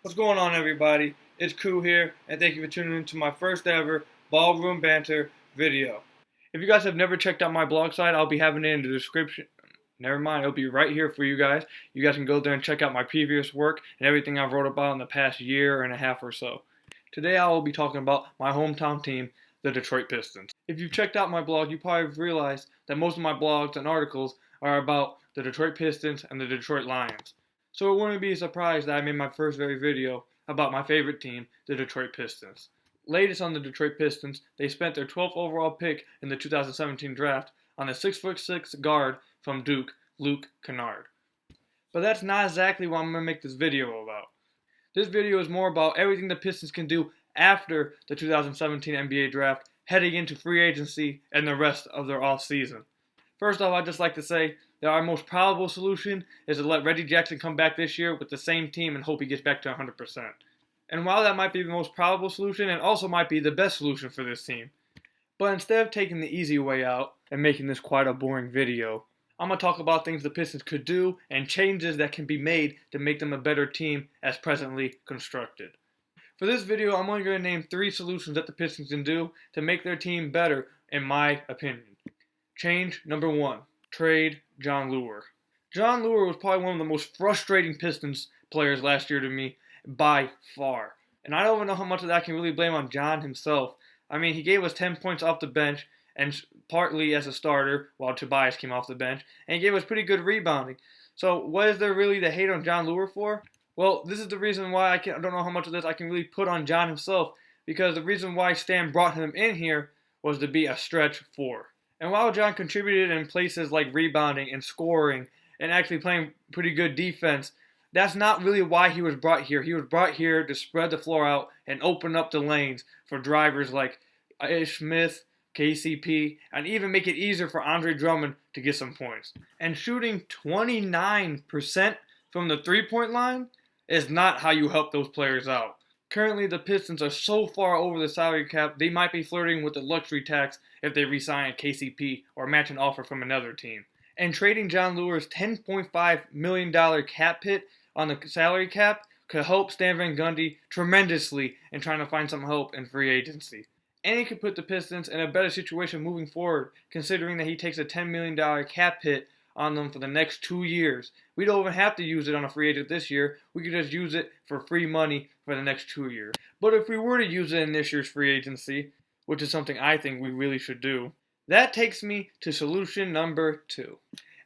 What's going on, everybody? It's Ku here, and thank you for tuning in to my first ever Ballroom Banter video. If you guys have never checked out my blog site, I'll be having it in the description. Never mind, it'll be right here for you guys. You guys can go there and check out my previous work and everything I've wrote about in the past year and a half or so. Today I will be talking about my hometown team, the Detroit Pistons. If you've checked out my blog, you probably realized that most of my blogs and articles are about the Detroit Pistons and the Detroit Lions. So it wouldn't be a surprise that I made my first very video about my favorite team, the Detroit Pistons. Latest on the Detroit Pistons, they spent their 12th overall pick in the 2017 draft on a 6'6" guard from Duke, Luke Kennard. But that's not exactly what I'm going to make this video about. This video is more about everything the Pistons can do after the 2017 NBA draft, heading into free agency and the rest of their offseason. First off, I'd just like to say that our most probable solution is to let Reggie Jackson come back this year with the same team and hope he gets back to 100%. And while that might be the most probable solution, it also might be the best solution for this team. But instead of taking the easy way out and making this quite a boring video, I'm going to talk about things the Pistons could do and changes that can be made to make them a better team as presently constructed. For this video, I'm only going to name 3 solutions that the Pistons can do to make their team better, in my opinion. Change number 1. Trade Jon Leuer. Jon Leuer was probably one of the most frustrating Pistons players last year to me by far. And I don't even know how much of that I can really blame on Jon himself. I mean, he gave us 10 points off the bench, and partly as a starter while Tobias came off the bench, and he gave us pretty good rebounding. So what is there really to hate on Jon Leuer for? Well, this is the reason why I don't know how much of this I can really put on Jon himself, because the reason why Stan brought him in here was to be a stretch 4. And while Jon contributed in places like rebounding and scoring and actually playing pretty good defense, that's not really why he was brought here. He was brought here to spread the floor out and open up the lanes for drivers like Ish Smith, KCP, and even make it easier for Andre Drummond to get some points. And shooting 29% from the three-point line is not how you help those players out. Currently, the Pistons are so far over the salary cap, they might be flirting with the luxury tax if they re-sign a KCP or match an offer from another team. And trading Jon Leuer's $10.5 million cap hit on the salary cap could help Stan Van Gundy tremendously in trying to find some help in free agency. And it could put the Pistons in a better situation moving forward, considering that he takes a $10 million cap hit on them for the next 2 years. We don't even have to use it on a free agent this year. We could just use it for free money for the next 2 years. But if we were to use it in this year's free agency, which is something I think we really should do, that takes me to solution number 2.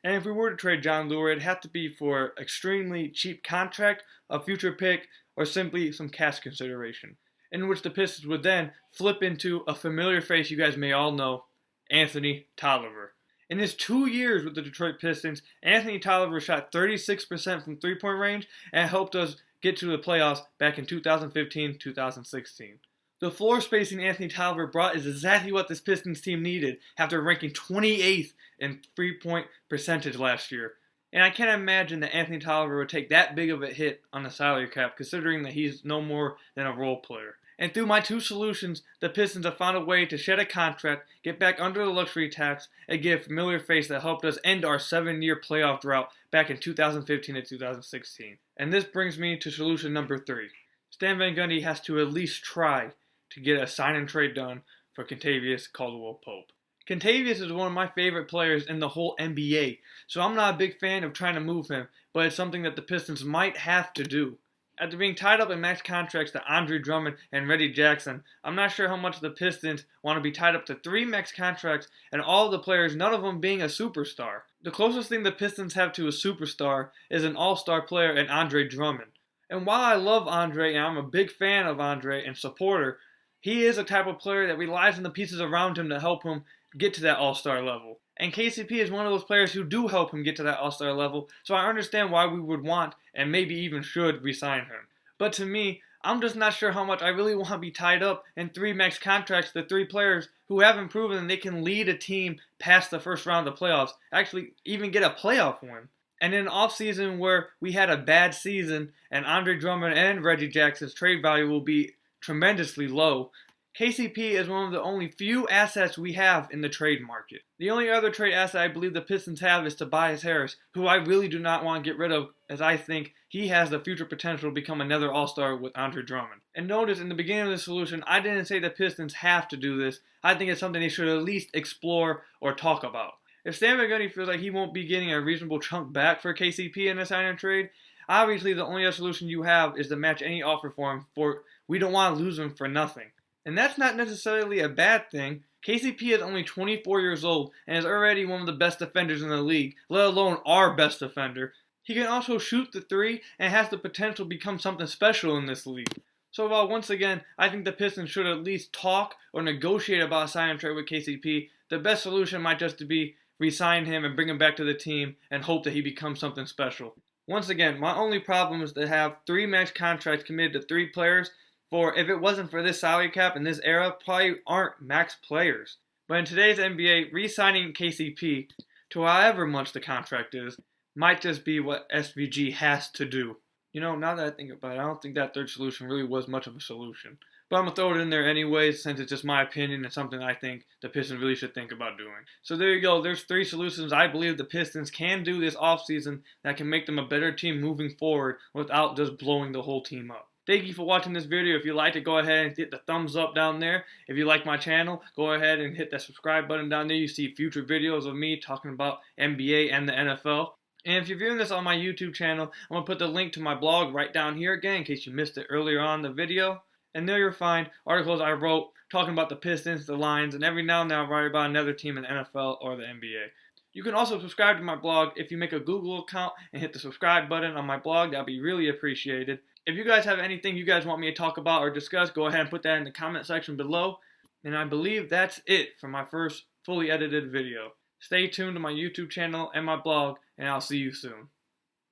And if we were to trade Jon Leuer, it'd have to be for extremely cheap contract, a future pick, or simply some cash consideration, in which the Pistons would then flip into a familiar face you guys may all know, Anthony Tolliver. In his 2 years with the Detroit Pistons, Anthony Tolliver shot 36% from three-point range and helped us get to the playoffs back in 2015-2016. The floor spacing Anthony Tolliver brought is exactly what this Pistons team needed after ranking 28th in three-point percentage last year. And I can't imagine that Anthony Tolliver would take that big of a hit on the salary cap, considering that he's no more than a role player. And through my 2 solutions, the Pistons have found a way to shed a contract, get back under the luxury tax, and get a familiar face that helped us end our 7-year playoff drought back in 2015 and 2016. And this brings me to solution number 3. Stan Van Gundy has to at least try to get a sign and trade done for Kentavious CaldwellPope. Kentavious is one of my favorite players in the whole NBA, so I'm not a big fan of trying to move him, but it's something that the Pistons might have to do. After being tied up in max contracts to Andre Drummond and Reggie Jackson, I'm not sure how much the Pistons want to be tied up to 3 max contracts and all of the players, none of them being a superstar. The closest thing the Pistons have to a superstar is an all-star player in Andre Drummond. And while I love Andre and I'm a big fan of Andre and supporter, he is a type of player that relies on the pieces around him to help him get to that all-star level. And KCP is one of those players who do help him get to that all-star level, so I understand why we would want and maybe even should re-sign him. But to me, I'm just not sure how much I really want to be tied up in 3 max contracts to 3 players who haven't proven that they can lead a team past the first round of the playoffs, actually even get a playoff win. And in an offseason where we had a bad season and Andre Drummond and Reggie Jackson's trade value will be tremendously low, KCP is one of the only few assets we have in the trade market. The only other trade asset I believe the Pistons have is Tobias Harris, who I really do not want to get rid of, as I think he has the future potential to become another all-star with Andre Drummond. And notice in the beginning of the solution, I didn't say the Pistons have to do this. I think it's something they should at least explore or talk about. If Stan Van Gundy feels like he won't be getting a reasonable chunk back for KCP in a sign and trade, obviously the only other solution you have is to match any offer for him, for we don't want to lose him for nothing. And that's not necessarily a bad thing. KCP is only 24 years old and is already one of the best defenders in the league, let alone our best defender. He can also shoot the three and has the potential to become something special in this league. So once again, I think the Pistons should at least talk or negotiate about a sign and trade with KCP. The best solution might just be re-sign him and bring him back to the team and hope that he becomes something special. Once again, my only problem is to have 3 max contracts committed to 3 players. For if it wasn't for this salary cap in this era, probably aren't max players. But in today's NBA, re-signing KCP to however much the contract is might just be what SVG has to do. You know, now that I think about it, I don't think that third solution really was much of a solution. But I'm going to throw it in there anyways, since it's just my opinion and something I think the Pistons really should think about doing. So there you go. There's 3 solutions I believe the Pistons can do this offseason that can make them a better team moving forward without just blowing the whole team up. Thank you for watching this video. If you liked it, go ahead and hit the thumbs up down there. If you like my channel, go ahead and hit that subscribe button down there. You see future videos of me talking about NBA and the NFL. And if you're viewing this on my YouTube channel, I'm going to put the link to my blog right down here again in case you missed it earlier on in the video. And there you'll find articles I wrote talking about the Pistons, the Lions, and every now and then I'll write about another team in the NFL or the NBA. You can also subscribe to my blog if you make a Google account and hit the subscribe button on my blog. That would be really appreciated. If you guys have anything you guys want me to talk about or discuss, go ahead and put that in the comment section below. And I believe that's it for my first fully edited video. Stay tuned to my YouTube channel and my blog, and I'll see you soon.